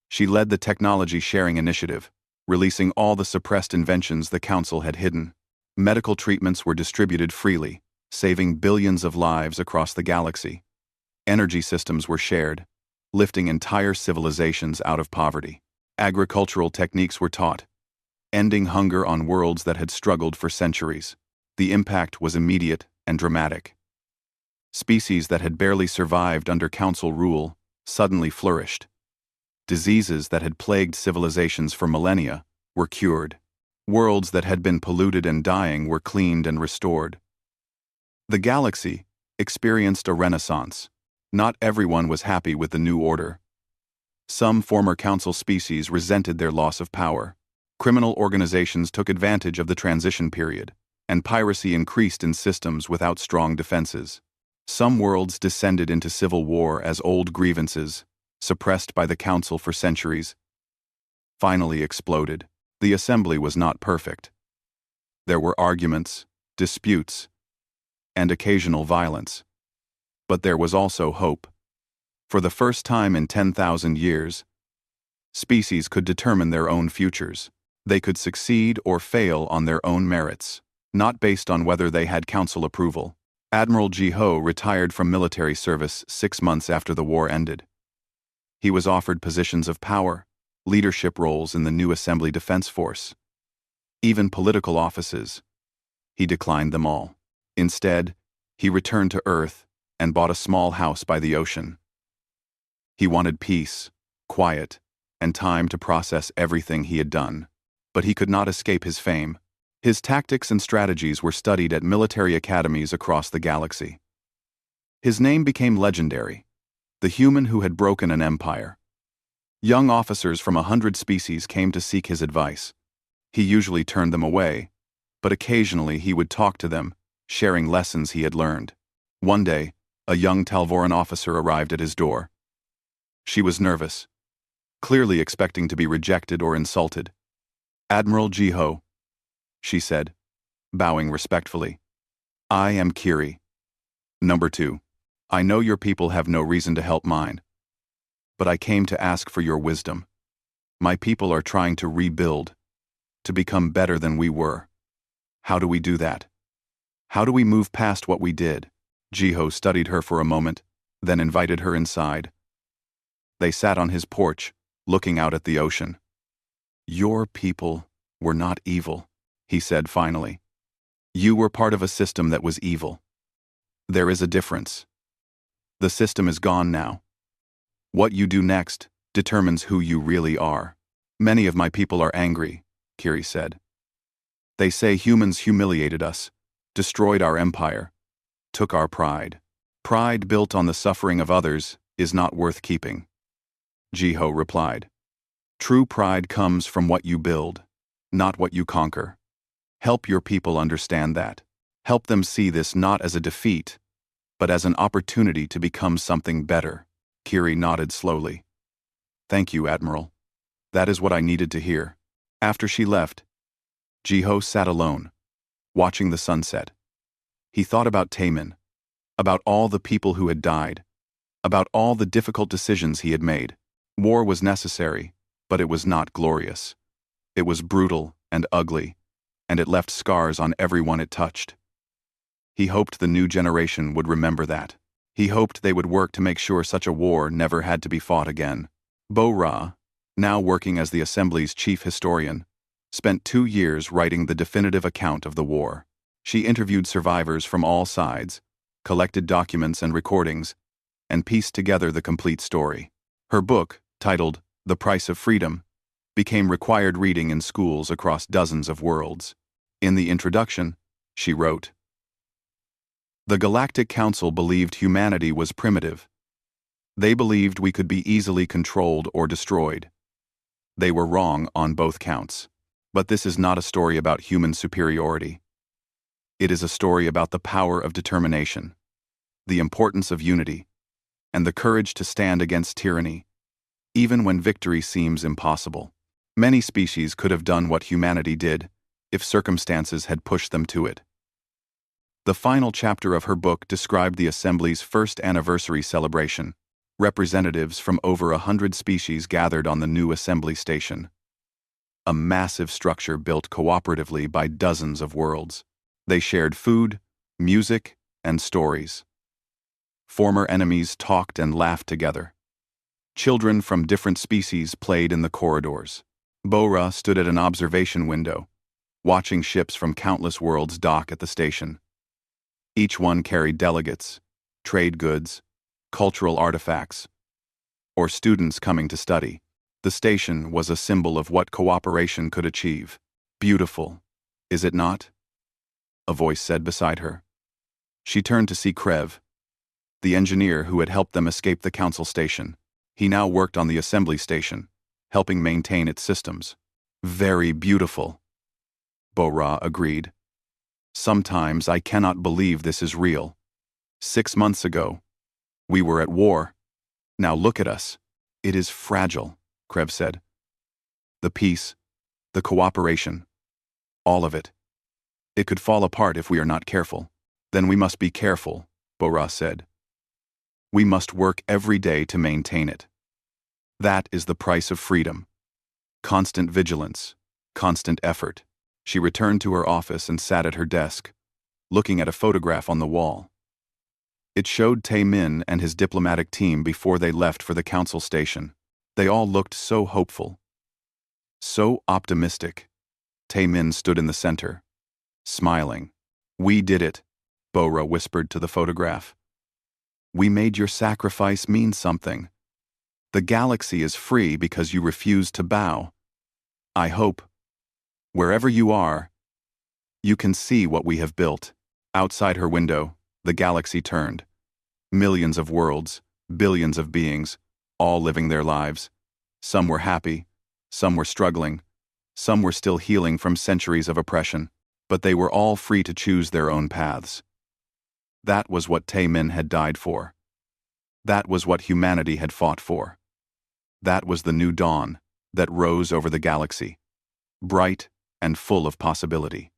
She led the technology sharing initiative, releasing all the suppressed inventions the Council had hidden. Medical treatments were distributed freely, saving billions of lives across the galaxy. Energy systems were shared, lifting entire civilizations out of poverty. Agricultural techniques were taught, ending hunger on worlds that had struggled for centuries. The impact was immediate and dramatic. Species that had barely survived under Council rule suddenly flourished. Diseases that had plagued civilizations for millennia were cured. Worlds that had been polluted and dying were cleaned and restored. The galaxy experienced a renaissance. Not everyone was happy with the new order. Some former Council species resented their loss of power. Criminal organizations took advantage of the transition period, and piracy increased in systems without strong defenses. Some worlds descended into civil war as old grievances, suppressed by the Council for centuries, finally exploded. The Assembly was not perfect. There were arguments, disputes, and occasional violence. But there was also hope. For the first time in 10,000 years, species could determine their own futures. They could succeed or fail on their own merits, not based on whether they had Council approval. Admiral Ji-ho retired from military service 6 months after the war ended. He was offered positions of power, leadership roles in the new Assembly Defense Force, even political offices. He declined them all. Instead, he returned to Earth and bought a small house by the ocean. He wanted peace, quiet, and time to process everything he had done. But he could not escape his fame. His tactics and strategies were studied at military academies across the galaxy. His name became legendary, the human who had broken an empire. Young officers from 100 species came to seek his advice. He usually turned them away, but occasionally he would talk to them, sharing lessons he had learned. One day, a young Talvoran officer arrived at his door. She was nervous, clearly expecting to be rejected or insulted. "Admiral Ji-ho," she said, bowing respectfully. "I am Kiri. Number 2. I know your people have no reason to help mine, but I came to ask for your wisdom. My people are trying to rebuild, to become better than we were. How do we do that? How do we move past what we did?" Ji-ho studied her for a moment, then invited her inside. They sat on his porch, looking out at the ocean. "Your people were not evil," he said finally. "You were part of a system that was evil. There is a difference. The system is gone now. What you do next determines who you really are." "Many of my people are angry," Kiri said. "They say humans humiliated us, destroyed our empire, took our pride. Pride built on the suffering of others is not worth keeping. Jiho replied. True pride comes from what you build, not what you conquer. Help your people understand that. Help them see this not as a defeat, but as an opportunity to become something better. Kiri nodded slowly. Thank you, Admiral. That is what I needed to hear. After she left, Jiho sat alone, watching the sunset. He thought about Taemin, about all the people who had died, about all the difficult decisions he had made. War was necessary, but it was not glorious. It was brutal and ugly, and it left scars on everyone it touched. He hoped the new generation would remember that. He hoped they would work to make sure such a war never had to be fought again. Bo-Ra, now working as the Assembly's chief historian, spent 2 years writing the definitive account of the war. She interviewed survivors from all sides, collected documents and recordings, and pieced together the complete story. Her book, titled The Price of Freedom, became required reading in schools across dozens of worlds. In the introduction, she wrote, The Galactic Council believed humanity was primitive. They believed we could be easily controlled or destroyed. They were wrong on both counts. But this is not a story about human superiority. It is a story about the power of determination, the importance of unity, and the courage to stand against tyranny, even when victory seems impossible. Many species could have done what humanity did if circumstances had pushed them to it. The final chapter of her book described the Assembly's first anniversary celebration. Representatives from over 100 species gathered on the new Assembly Station, a massive structure built cooperatively by dozens of worlds. They shared food, music, and stories. Former enemies talked and laughed together. Children from different species played in the corridors. Bo-Ra stood at an observation window, watching ships from countless worlds dock at the station. Each one carried delegates, trade goods, cultural artifacts, or students coming to study. The station was a symbol of what cooperation could achieve. Beautiful, is it not? A voice said beside her. She turned to see Krev, the engineer who had helped them escape the council station. He now worked on the assembly station, helping maintain its systems. Very beautiful, Bo-Ra agreed. Sometimes I cannot believe this is real. 6 months ago, we were at war. Now look at us. It is fragile, Krev said. The peace, the cooperation, all of it. It could fall apart if we are not careful. Then we must be careful, Bo-Ra said. We must work every day to maintain it. That is the price of freedom. Constant vigilance, constant effort. She returned to her office and sat at her desk, looking at a photograph on the wall. It showed Taemin and his diplomatic team before they left for the council station. They all looked so hopeful, so optimistic. Taemin stood in the center, smiling. We did it, Bo-Ra whispered to the photograph. We made your sacrifice mean something. The galaxy is free because you refused to bow. I hope, wherever you are, you can see what we have built. Outside her window, the galaxy turned. Millions of worlds, billions of beings, all living their lives. Some were happy, some were struggling, some were still healing from centuries of oppression, but they were all free to choose their own paths. That was what Taemin had died for. That was what humanity had fought for. That was the new dawn that rose over the galaxy, bright and full of possibility.